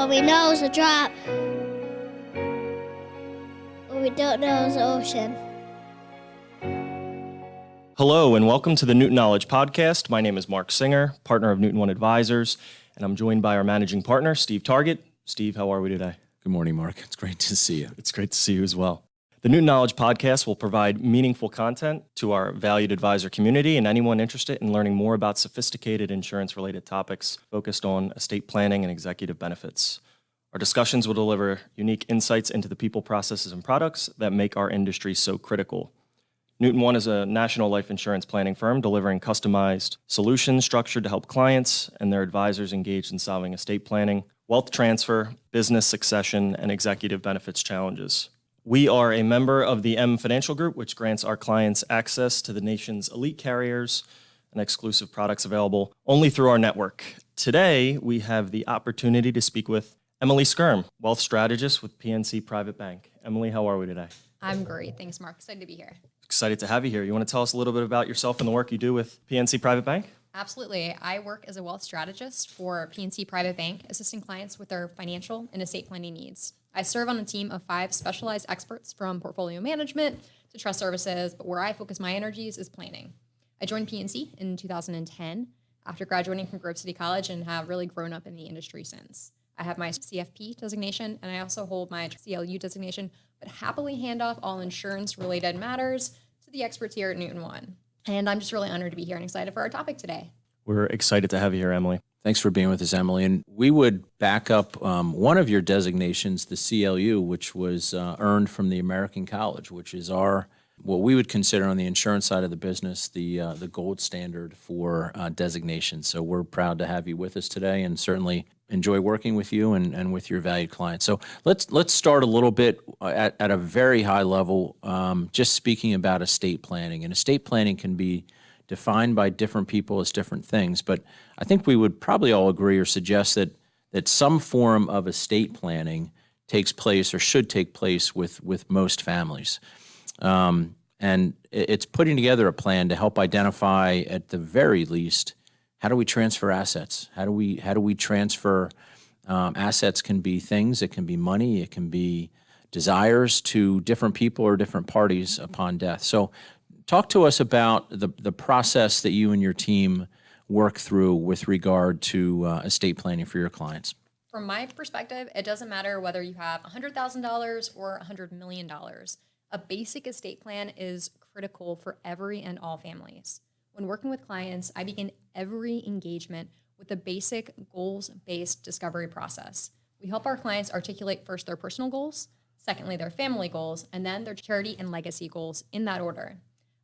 What we know is a drop. What we don't know is the ocean. Hello and welcome to the Newton Knowledge Podcast. My name is Mark Singer, partner of Newton One Advisors, and I'm joined by our managing partner, Steve Target. Steve, how are we today? Good morning, Mark. It's great to see you. It's great to see you as well. The Newton Knowledge Podcast will provide meaningful content to our valued advisor community and anyone interested in learning more about sophisticated insurance-related topics focused on estate planning and executive benefits. Our discussions will deliver unique insights into the people, processes, and products that make our industry so critical. Newton One is a national life insurance planning firm delivering customized solutions structured to help clients and their advisors engaged in solving estate planning, wealth transfer, business succession, and executive benefits challenges. We are a member of the M Financial Group, which grants our clients access to the nation's elite carriers and exclusive products available only through our network. Today, we have the opportunity to speak with Emily Skyrm, wealth strategist with PNC Private Bank. Emily, how are we today? I'm great. Thanks, Mark. Excited to be here. Excited to have you here. You want to tell us a little bit about yourself and the work you do with PNC Private Bank? Absolutely. I work as a wealth strategist for PNC Private Bank, assisting clients with their financial and estate planning needs. I serve on a team of 5 specialized experts from portfolio management to trust services, but where I focus my energies is planning. I joined PNC in 2010 after graduating from Grove City College and have really grown up in the industry since. I have my CFP designation and I also hold my CLU designation, but happily hand off all insurance-related matters to the experts here at Newton One. And I'm just really honored to be here and excited for our topic today. We're excited to have you here, Emily. Thanks for being with us, Emily. And we would back up one of your designations, the CLU, which was earned from the American College, which is what we would consider on the insurance side of the business, the gold standard for designations. So we're proud to have you with us today and certainly enjoy working with you and with your valued clients. So let's start a little bit at a very high level, just speaking about estate planning. And estate planning can be defined by different people as different things, but I think we would probably all agree or suggest that some form of estate planning takes place or should take place with most families. And it's putting together a plan to help identify, at the very least, how do we transfer assets? How do we transfer assets? Can be things, it can be money, it can be desires to different people or different parties upon death. So talk to us about the process that you and your team work through with regard to estate planning for your clients. From my perspective, it doesn't matter whether you have $100,000 or $100 million. A basic estate plan is critical for every and all families. When working with clients, I begin every engagement with a basic goals-based discovery process. We help our clients articulate first their personal goals, secondly their family goals, and then their charity and legacy goals in that order.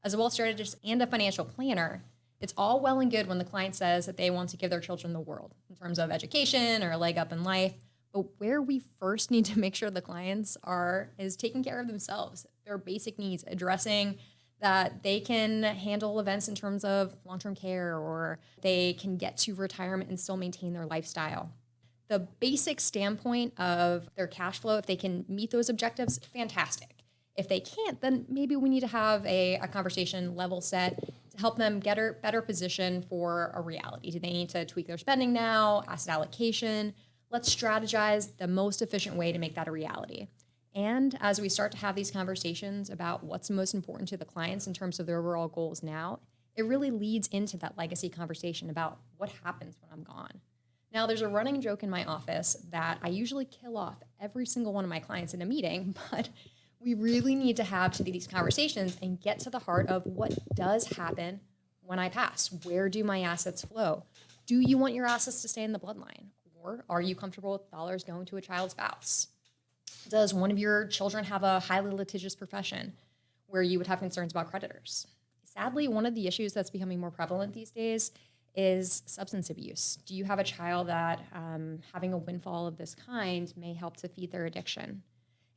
As a wealth strategist and a financial planner, it's all well and good when the client says that they want to give their children the world in terms of education or a leg up in life. But where we first need to make sure the clients is taking care of themselves, their basic needs, addressing that they can handle events in terms of long-term care or they can get to retirement and still maintain their lifestyle. The basic standpoint of their cash flow, if they can meet those objectives, fantastic. If they can't, then maybe we need to have a conversation level set to help them get a better position for a reality. Do they need to tweak their spending now, asset allocation? Let's strategize the most efficient way to make that a reality. And as we start to have these conversations about what's most important to the clients in terms of their overall goals now, it really leads into that legacy conversation about what happens when I'm gone. Now, there's a running joke in my office that I usually kill off every single one of my clients in a meeting, but we really need to have these conversations and get to the heart of what does happen when I pass. Where do my assets flow? Do you want your assets to stay in the bloodline? Or are you comfortable with dollars going to a child's spouse? Does one of your children have a highly litigious profession where you would have concerns about creditors? Sadly, one of the issues that's becoming more prevalent these days is substance abuse. Do you have a child that having a windfall of this kind may help to feed their addiction?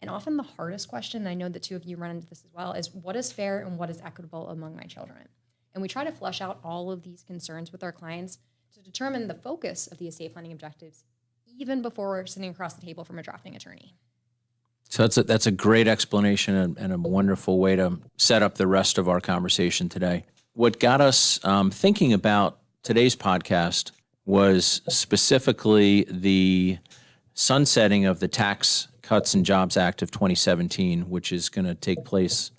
And often the hardest question, and I know the two of you run into this as well, is what is fair and what is equitable among my children? And we try to flesh out all of these concerns with our clients to determine the focus of the estate planning objectives, even before we're sitting across the table from a drafting attorney. So that's a great explanation and a wonderful way to set up the rest of our conversation today. What got us thinking about today's podcast was specifically the sunsetting of the Tax Cuts and Jobs Act of 2017, which is going to take place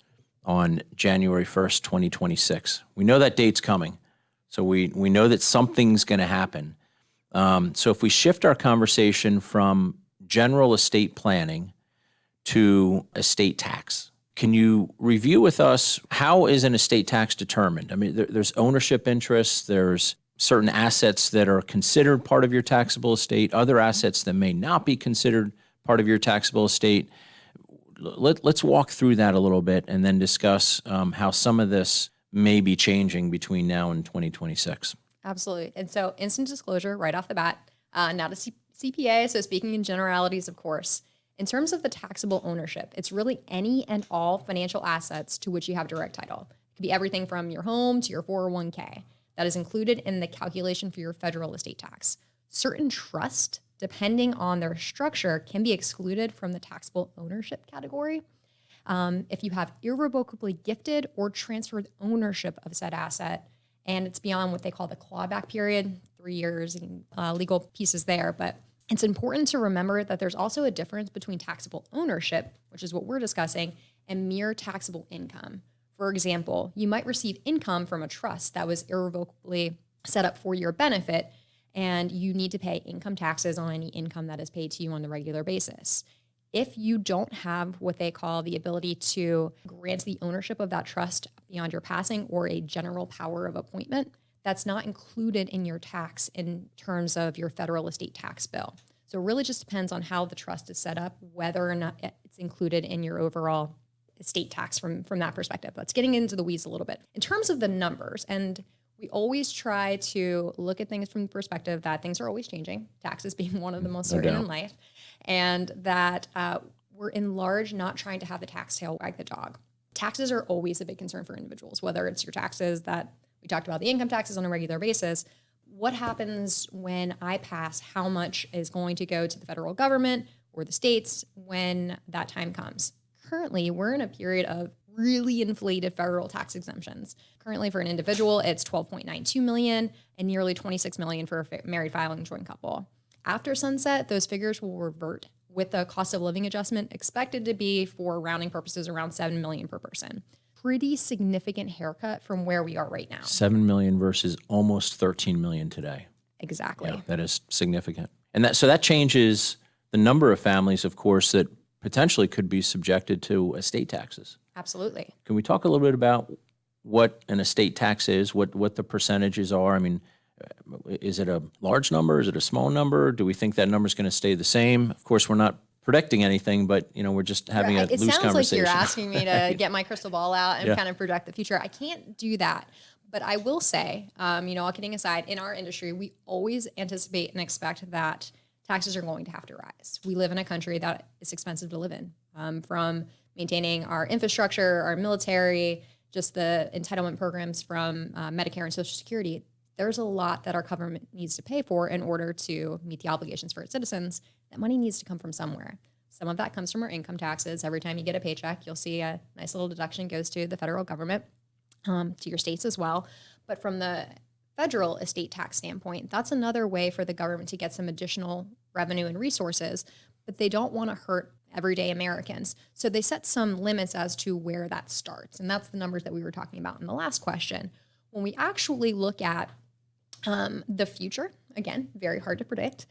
on January 1st, 2026. We know that date's coming, so we know that something's going to happen. So if we shift our conversation from general estate planning to estate tax, can you review with us how is an estate tax determined? I mean, there's ownership interests, there's certain assets that are considered part of your taxable estate, other assets that may not be considered part of your taxable estate. Let's walk through that a little bit and then discuss how some of this may be changing between now and 2026. Absolutely. And so instant disclosure right off the bat, not a CPA, so speaking in generalities, of course. In terms of the taxable ownership, it's really any and all financial assets to which you have direct title. It could be everything from your home to your 401k. That is included in the calculation for your federal estate tax. Certain trusts, depending on their structure, can be excluded from the taxable ownership category. If you have irrevocably gifted or transferred ownership of said asset, and it's beyond what they call the clawback period, 3 years, and legal pieces there. But it's important to remember that there's also a difference between taxable ownership, which is what we're discussing, and mere taxable income. For example, you might receive income from a trust that was irrevocably set up for your benefit, and you need to pay income taxes on any income that is paid to you on a regular basis. If you don't have what they call the ability to grant the ownership of that trust beyond your passing or a general power of appointment, that's not included in your tax in terms of your federal estate tax bill. So it really just depends on how the trust is set up, whether or not it's included in your overall estate tax from that perspective. That's getting into the weeds a little bit. In terms of the numbers, and we always try to look at things from the perspective that things are always changing, taxes being one of the most certain in life, and that we're in large not trying to have the tax tail wag the dog. Taxes are always a big concern for individuals, whether it's your taxes that we talked about, the income taxes on a regular basis. What happens when I pass? How much is going to go to the federal government or the states when that time comes? Currently, we're in a period of really inflated federal tax exemptions. Currently, for an individual, it's $12.92 million and nearly $26 million for a married filing joint couple. After sunset, those figures will revert with the cost of living adjustment expected to be, for rounding purposes, around $7 million per person. Pretty significant haircut from where we are right now. 7 million versus almost 13 million today. Exactly. Yeah, that is significant. And that changes the number of families, of course, that potentially could be subjected to estate taxes. Absolutely. Can we talk a little bit about what an estate tax is, what the percentages are? I mean, is it a large number? Is it a small number? Do we think that number is going to stay the same? Of course, we're not predicting anything, but we're just having a loose conversation. It sounds like you're asking me to get my crystal ball out and kind of project the future. I can't do that. But I will say, all kidding aside, in our industry, we always anticipate and expect that taxes are going to have to rise. We live in a country that is expensive to live in, from maintaining our infrastructure, our military, just the entitlement programs from Medicare and Social Security. There's a lot that our government needs to pay for in order to meet the obligations for its citizens. That money needs to come from somewhere. Some of that comes from our income taxes. Every time you get a paycheck, you'll see a nice little deduction goes to the federal government, to your states as well. But from the federal estate tax standpoint, that's another way for the government to get some additional revenue and resources, but they don't want to hurt everyday Americans. So they set some limits as to where that starts. And that's the numbers that we were talking about in the last question. When we actually look at the future, again, very hard to predict,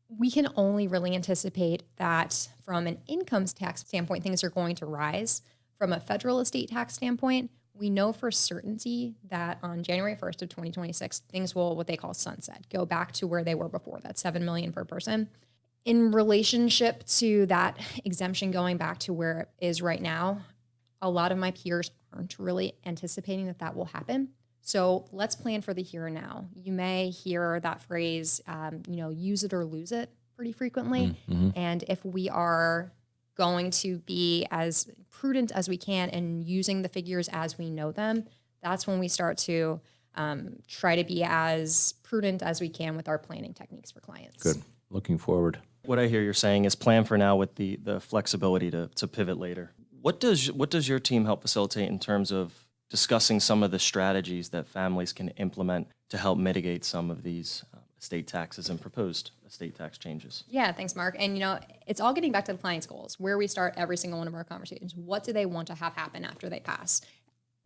we can only really anticipate that from an income tax standpoint, things are going to rise. From a federal estate tax standpoint, we know for certainty that on January 1st of 2026, things will, what they call sunset, go back to where they were before, that $7 million per person. In relationship to that exemption going back to where it is right now, a lot of my peers aren't really anticipating that that will happen. So let's plan for the here and now. You may hear that phrase, use it or lose it pretty frequently. Mm-hmm. And if we are going to be as prudent as we can and using the figures as we know them, that's when we start to try to be as prudent as we can with our planning techniques for clients. Good. Looking forward. What I hear you're saying is plan for now with the flexibility to pivot later. What does your team help facilitate in terms of discussing some of the strategies that families can implement to help mitigate some of these estate taxes and proposed estate tax changes. Yeah, thanks, Mark. And it's all getting back to the client's goals, where we start every single one of our conversations. What do they want to have happen after they pass?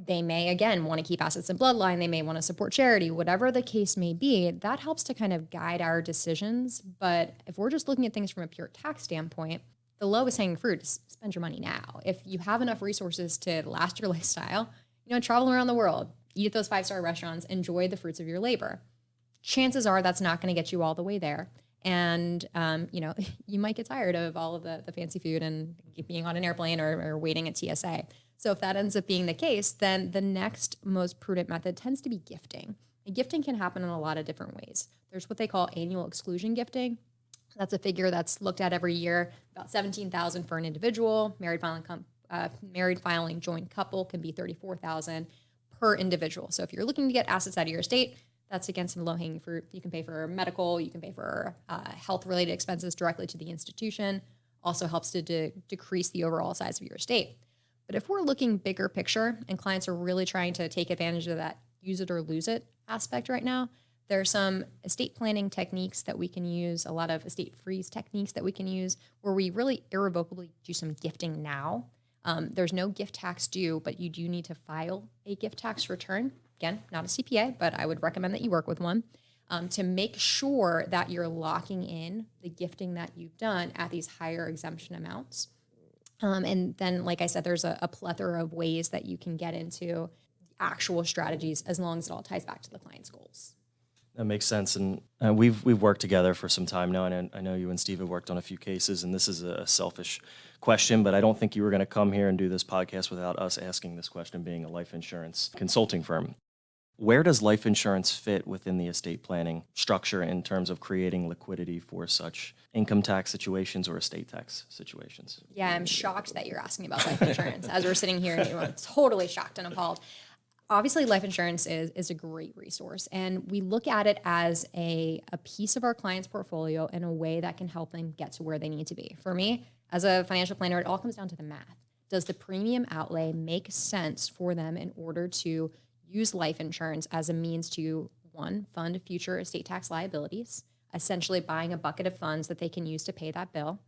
They may, again, want to keep assets in bloodline. They may want to support charity, whatever the case may be. That helps to kind of guide our decisions. But if we're just looking at things from a pure tax standpoint, the lowest hanging fruit is spend your money now. If you have enough resources to last your lifestyle, travel around the world, eat at those 5-star restaurants, enjoy the fruits of your labor. Chances are that's not going to get you all the way there. And, you might get tired of all of the fancy food and being on an airplane or waiting at TSA. So if that ends up being the case, then the next most prudent method tends to be gifting. And gifting can happen in a lot of different ways. There's what they call annual exclusion gifting. That's a figure that's looked at every year, about $17,000 for an individual. Married filing joint couple can be $34,000 per individual. So if you're looking to get assets out of your estate, that's again some low-hanging fruit. You can pay for medical, you can pay for health-related expenses directly to the institution. Also helps to decrease the overall size of your estate. But if we're looking bigger picture and clients are really trying to take advantage of that use it or lose it aspect right now, there are some estate planning techniques that we can use, a lot of estate freeze techniques that we can use where we really irrevocably do some gifting now. There's no gift tax due, but you do need to file a gift tax return. Again, not a CPA, but I would recommend that you work with one to make sure that you're locking in the gifting that you've done at these higher exemption amounts. And then, like I said, there's a plethora of ways that you can get into actual strategies as long as it all ties back to the client's goals. That makes sense. And we've worked together for some time now, and I know you and Steve have worked on a few cases, and this is a selfish question, but I don't think you were going to come here and do this podcast without us asking this question, being a life insurance consulting firm. Where does life insurance fit within the estate planning structure in terms of creating liquidity for such income tax situations or estate tax situations? Yeah, I'm shocked that you're asking about life insurance. As we're sitting here, I'm totally shocked and appalled. Obviously, life insurance is a great resource, and we look at it as a piece of our client's portfolio in a way that can help them get to where they need to be. For me, as a financial planner, it all comes down to the math. Does the premium outlay make sense for them in order to use life insurance as a means to, one, fund future estate tax liabilities, essentially buying a bucket of funds that they can use to pay that bill,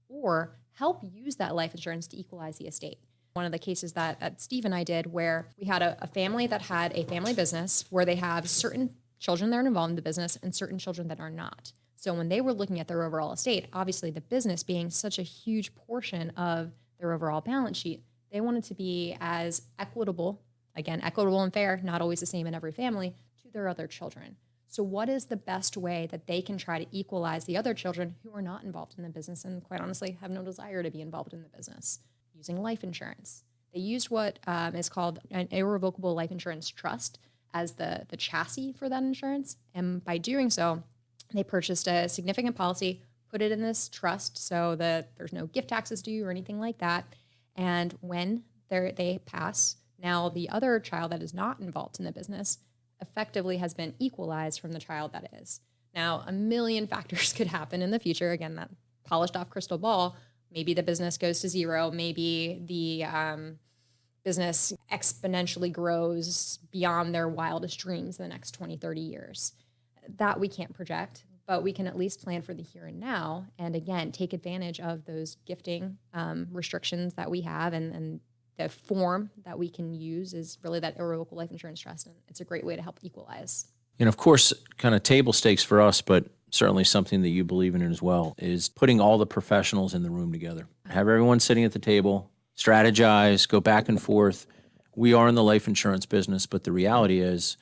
or help use that life insurance to equalize the estate? One of the cases that Steve and I did where we had a family that had a family business where they have certain children that are involved in the business and certain children that are not. So when they were looking at their overall estate, obviously the business being such a huge portion of their overall balance sheet, they wanted to be as equitable and fair, not always the same in every family, to their other children. So what is the best way that they can try to equalize the other children who are not involved in the business and quite honestly have no desire to be involved in the business? Using life insurance. They used what is called an irrevocable life insurance trust as the chassis for that insurance. And by doing so, they purchased a significant policy, put it in this trust so that there's no gift taxes due or anything like that. And when they pass, now the other child that is not involved in the business effectively has been equalized from the child that is. Now, a million factors could happen in the future. Again, that polished off crystal ball. Maybe the business goes to zero. Maybe the business exponentially grows beyond their wildest dreams in the next 20, 30 years. That we can't project, but we can at least plan for the here and now. And again, take advantage of those gifting restrictions that we have, and the form that we can use is really that irrevocable life insurance trust. And it's a great way to help equalize. And of course, kind of table stakes for us, but certainly something that you believe in as well, is putting all the professionals in the room together. Have everyone sitting at the table, strategize, go back and forth. We are in the life insurance business, but the reality is,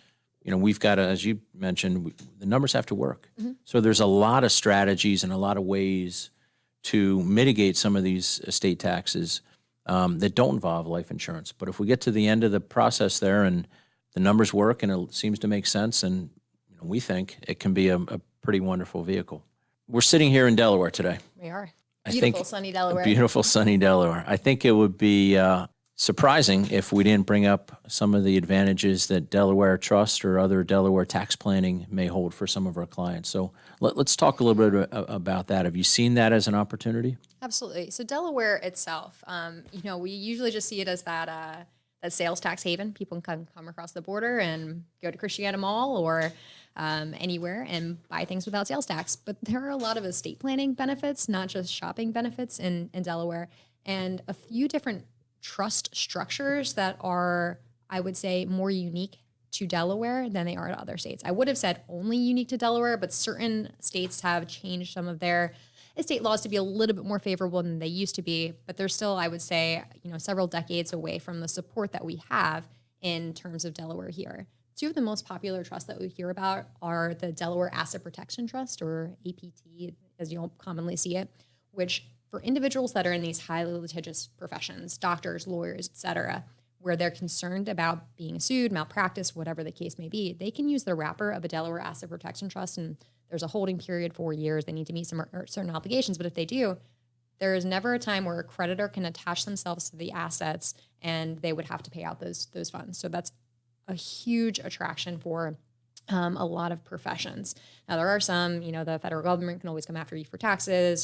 we've got to, as you mentioned, the numbers have to work. Mm-hmm. So there's a lot of strategies and a lot of ways to mitigate some of these estate taxes that don't involve life insurance. But if we get to the end of the process there and the numbers work and it seems to make sense, and we think it can be a pretty wonderful vehicle. We're sitting here in Delaware today. We are. Sunny Delaware. Beautiful, sunny Delaware. I think it would be surprising if we didn't bring up some of the advantages that Delaware Trust or other Delaware tax planning may hold for some of our clients. So let's talk a little bit about that. Have you seen that as an opportunity? Absolutely. So Delaware itself, we usually just see it as that sales tax haven. People can come across the border and go to Christiana Mall or anywhere and buy things without sales tax. But there are a lot of estate planning benefits, not just shopping benefits in Delaware, and a few different trust structures that are, I would say, more unique to Delaware than they are to other states. I would have said only unique to Delaware, but certain states have changed some of their estate laws to be a little bit more favorable than they used to be, but they're still, I would say, several decades away from the support that we have in terms of Delaware here. Two of the most popular trusts that we hear about are the Delaware Asset Protection Trust, or APT, as you'll commonly see it, which for individuals that are in these highly litigious professions, doctors, lawyers, et cetera, where they're concerned about being sued, malpractice, whatever the case may be, they can use the wrapper of a Delaware Asset Protection Trust, and there's a holding period, 4 years. They need to meet some certain obligations, but if they do, there is never a time where a creditor can attach themselves to the assets and they would have to pay out those funds. So that's a huge attraction for a lot of professions. Now, there are some, the federal government can always come after you for taxes,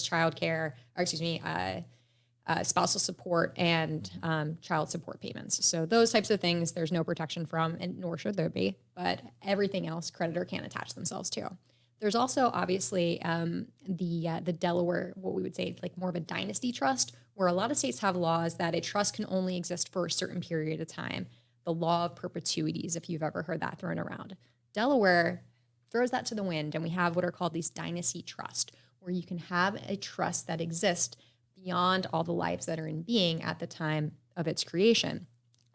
spousal support, and child support payments. So those types of things, there's no protection from, and nor should there be, but everything else creditor can attach themselves to. There's also obviously the Delaware, what we would say like more of a dynasty trust, where a lot of states have laws that a trust can only exist for a certain period of time. The law of perpetuities, if you've ever heard that thrown around. Delaware throws that to the wind, and we have what are called these dynasty trusts, where you can have a trust that exists beyond all the lives that are in being at the time of its creation,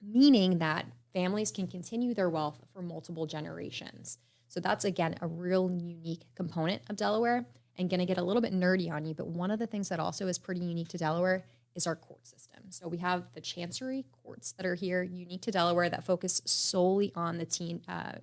meaning that families can continue their wealth for multiple generations. So that's, again, a real unique component of Delaware, and going to get a little bit nerdy on you, but one of the things that also is pretty unique to Delaware is our court system. So we have the chancery courts that are here, unique to Delaware, that focus solely on the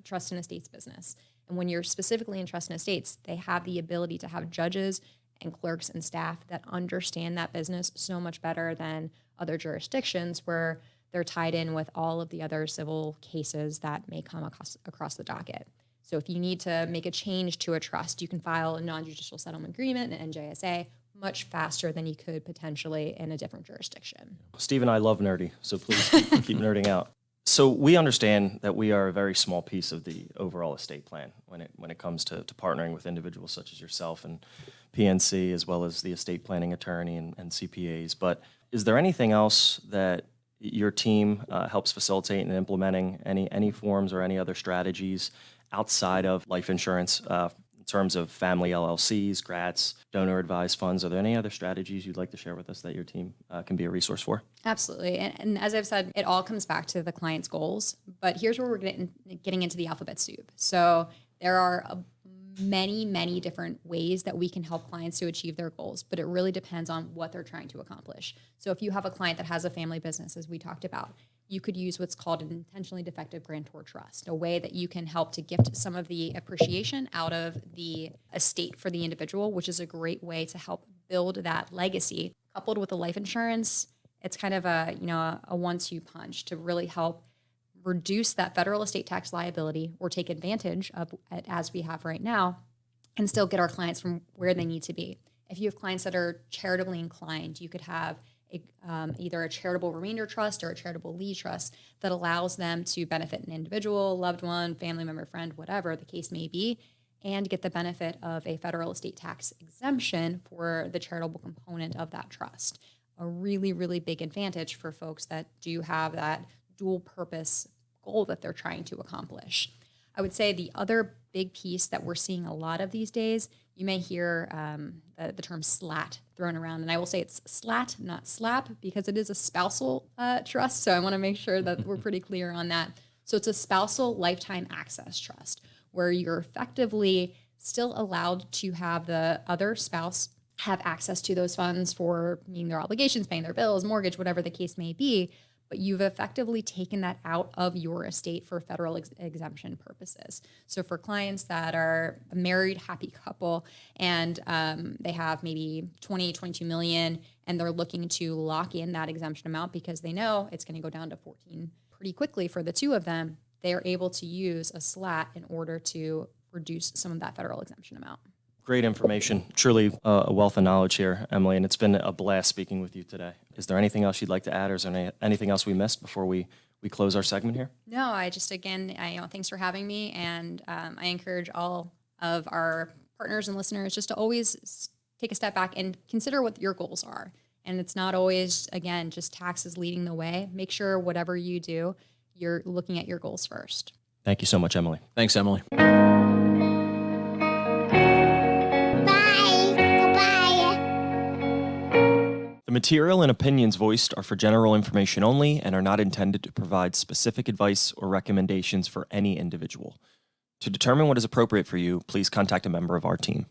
trust and estates business. And when you're specifically in trust and estates, they have the ability to have judges and clerks and staff that understand that business so much better than other jurisdictions where they're tied in with all of the other civil cases that may come across the docket. So if you need to make a change to a trust, you can file a non-judicial settlement agreement, an NJSA, much faster than you could potentially in a different jurisdiction. Steve and I love nerdy, so please keep nerding out. So we understand that we are a very small piece of the overall estate plan when it comes to partnering with individuals such as yourself and PNC, as well as the estate planning attorney and CPAs. But is there anything else that your team helps facilitate in implementing, any forms or any other strategies outside of life insurance in terms of family LLCs, GRATs, donor-advised funds? Are there any other strategies you'd like to share with us that your team can be a resource for? Absolutely. And as I've said, it all comes back to the client's goals. But here's where we're getting into the alphabet soup. So there are many different ways that we can help clients to achieve their goals, but it really depends on what they're trying to accomplish. So if you have a client that has a family business, as we talked about, you could use what's called an intentionally defective grantor trust, a way that you can help to gift some of the appreciation out of the estate for the individual, which is a great way to help build that legacy. Coupled with the life insurance, it's kind of a 1-2 punch to really help reduce that federal estate tax liability or take advantage of it as we have right now and still get our clients from where they need to be. If you have clients that are charitably inclined, you could have either a charitable remainder trust or a charitable lead trust that allows them to benefit an individual, loved one, family member, friend, whatever the case may be, and get the benefit of a federal estate tax exemption for the charitable component of that trust. A really big advantage for folks that do have that dual purpose goal that they're trying to accomplish. I would say the other big piece that we're seeing a lot of these days, you may hear the term SLAT thrown around, and I will say it's SLAT, not SLAP, because it is a spousal trust, so I want to make sure that we're pretty clear on that. So it's a spousal lifetime access trust, where you're effectively still allowed to have the other spouse have access to those funds for meeting their obligations, paying their bills, mortgage, whatever the case may be, but you've effectively taken that out of your estate for federal exemption purposes. So for clients that are a married, happy couple, and they have maybe 22 million, and they're looking to lock in that exemption amount because they know it's going to go down to 14 pretty quickly for the two of them, they are able to use a SLAT in order to reduce some of that federal exemption amount. Great information. Truly a wealth of knowledge here, Emily, and it's been a blast speaking with you today. Is there anything else you'd like to add, or is there anything else we missed before we we close our segment here? No, thanks for having me. And I encourage all of our partners and listeners just to always take a step back and consider what your goals are. And it's not always, again, just taxes leading the way. Make sure whatever you do, you're looking at your goals first. Thank you so much, Emily. Thanks, Emily. Bye. Goodbye. The material and opinions voiced are for general information only and are not intended to provide specific advice or recommendations for any individual. To determine what is appropriate for you, please contact a member of our team.